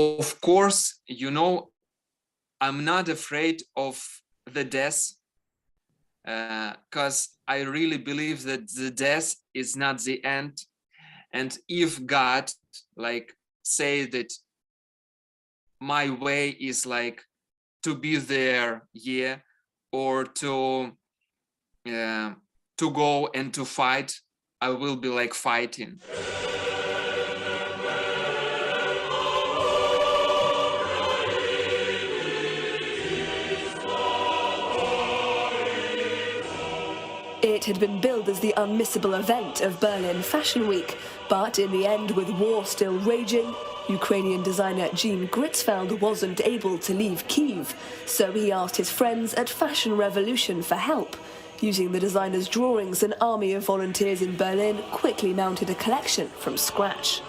Of course, I'm not afraid of the death, because I really believe that the death is not the end. And if God say that my way is to be there, or to go and to fight, I will be fighting. It had been billed as the unmissable event of Berlin Fashion Week, but in the end, with war still raging, Ukrainian designer Jean Gritsfeldt wasn't able to leave Kyiv, so he asked his friends at Fashion Revolution for help. Using the designer's drawings, an army of volunteers in Berlin quickly mounted a collection from scratch.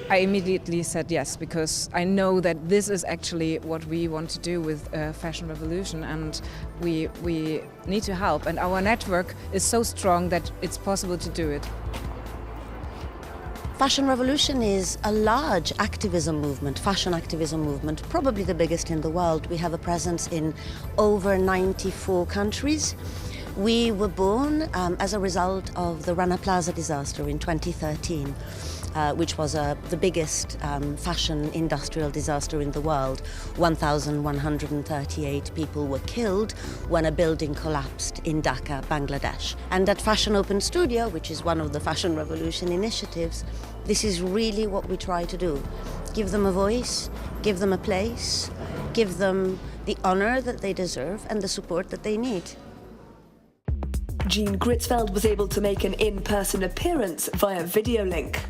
I immediately said yes, because I know that this is actually what we want to do with Fashion Revolution, and we need to help. And our network is so strong that it's possible to do it. Fashion Revolution is a large activism movement, fashion activism movement, probably the biggest in the world. We have a presence in over 94 countries. We were born as a result of the Rana Plaza disaster in 2013. Which was the biggest fashion industrial disaster in the world. 1,138 people were killed when a building collapsed in Dhaka, Bangladesh. And at Fashion Open Studio, which is one of the Fashion Revolution initiatives, this is really what we try to do. Give them a voice, give them a place, give them the honor that they deserve and the support that they need. Jean Gritsfeldt was able to make an in-person appearance via video link.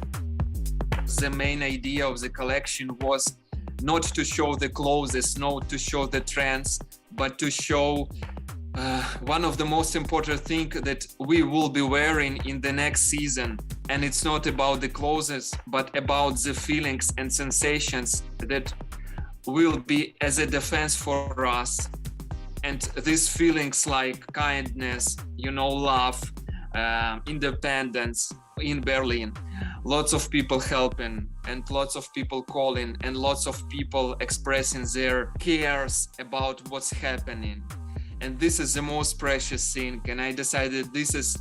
The main idea of the collection was not to show the clothes, not to show the trends, but to show one of the most important things that we will be wearing in the next season. And it's not about the clothes, but about the feelings and sensations that will be as a defense for us. And these feelings like kindness, love, independence in Berlin. Lots of people helping and lots of people calling and lots of people expressing their cares about what's happening. And this is the most precious thing. And I decided this is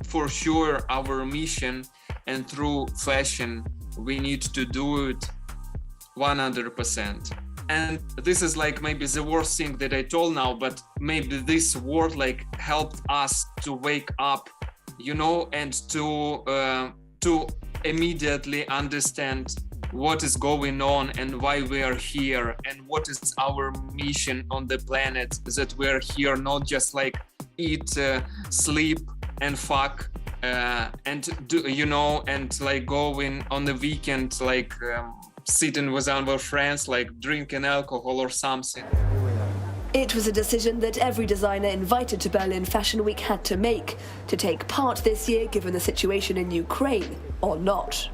for sure our mission, and through fashion, we need to do it 100%. And this is maybe the worst thing that I told now, but maybe this word helped us to wake up, and to immediately understand what is going on and why we are here and what is our mission on the planet, that we're here not just eat, sleep and fuck, and do, and going on the weekend, sitting with our friends, drinking alcohol or something. It was a decision that every designer invited to Berlin Fashion Week had to make, to take part this year given the situation in Ukraine or not.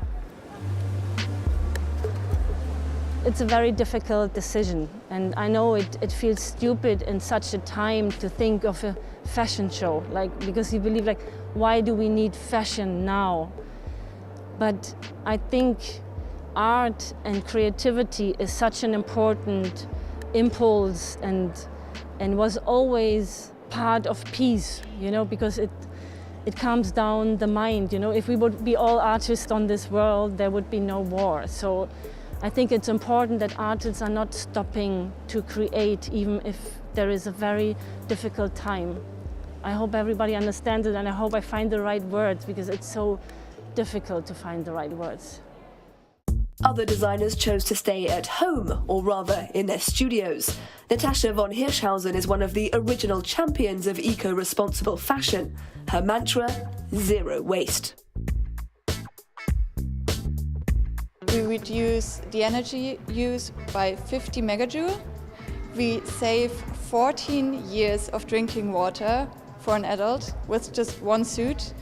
It's a very difficult decision, and I know it feels stupid in such a time to think of a fashion show, because you believe why do we need fashion now? But I think art and creativity is such an important impulse and was always part of peace, because it calms down the mind. If we would be all artists on this world, there would be no war. So I think it's important that artists are not stopping to create, even if there is a very difficult time. I hope everybody understands it, and I hope I find the right words, because it's so difficult to find the right words. Other designers chose to stay at home, or rather in their studios. Natacha von Hirschhausen is one of the original champions of eco-responsible fashion. Her mantra, zero waste. We reduce the energy use by 50 megajoule. We save 14 years of drinking water for an adult with just one suit.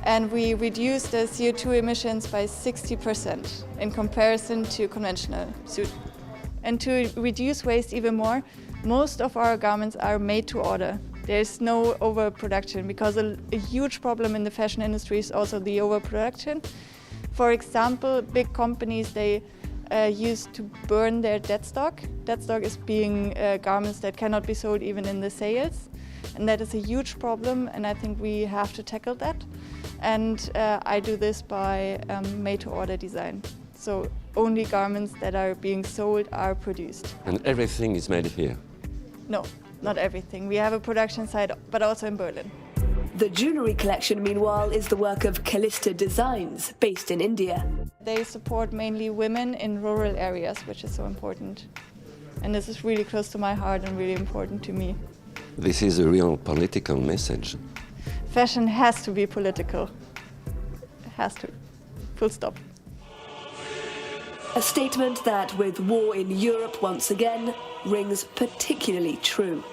And we reduce the CO2 emissions by 60% in comparison to conventional suit. And to reduce waste even more, most of our garments are made to order. There's no overproduction, because a huge problem in the fashion industry is also the overproduction. For example, big companies, they used to burn their dead stock. Dead stock is being garments that cannot be sold even in the sales. And that is a huge problem, and I think we have to tackle that. And I do this by made-to-order design. So only garments that are being sold are produced. And everything is made here? No, not everything. We have a production site, but also in Berlin. The jewellery collection, meanwhile, is the work of Callista Designs, based in India. They support mainly women in rural areas, which is so important. And this is really close to my heart and really important to me. This is a real political message. Fashion has to be political. It has to. Full stop. A statement that, with war in Europe once again, rings particularly true.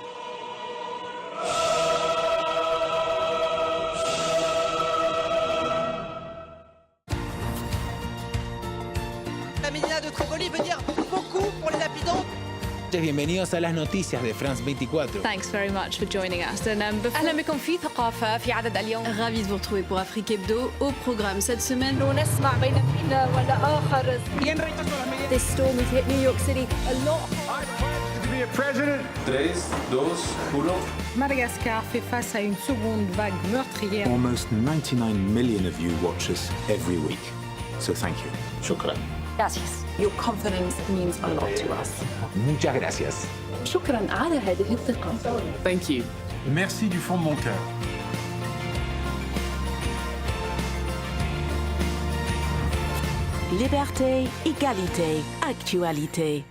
La medida de Trópoli veut dire beaucoup pour les lapidants. Bienvenidos a las noticias de France 24. Thanks very much for joining us. أهلا بكم في ثقافة في عدد اليوم. Ravi de vous retrouver pour Afrique Hebdo. Au programme cette semaine. نسمع بين حين والآخر. This storm has hit New York City a lot. I pledge to be a president. 3, 2, 1. Madagascar fait face à une seconde vague meurtrière. Almost 99 million of you watch us every week. So thank you. شكرا. Gracias. Your confidence means a lot to us. Muchas gracias. شكرا على هذه الثقة. Thank you. Merci du fond de mon cœur. Liberté, égalité, actualité.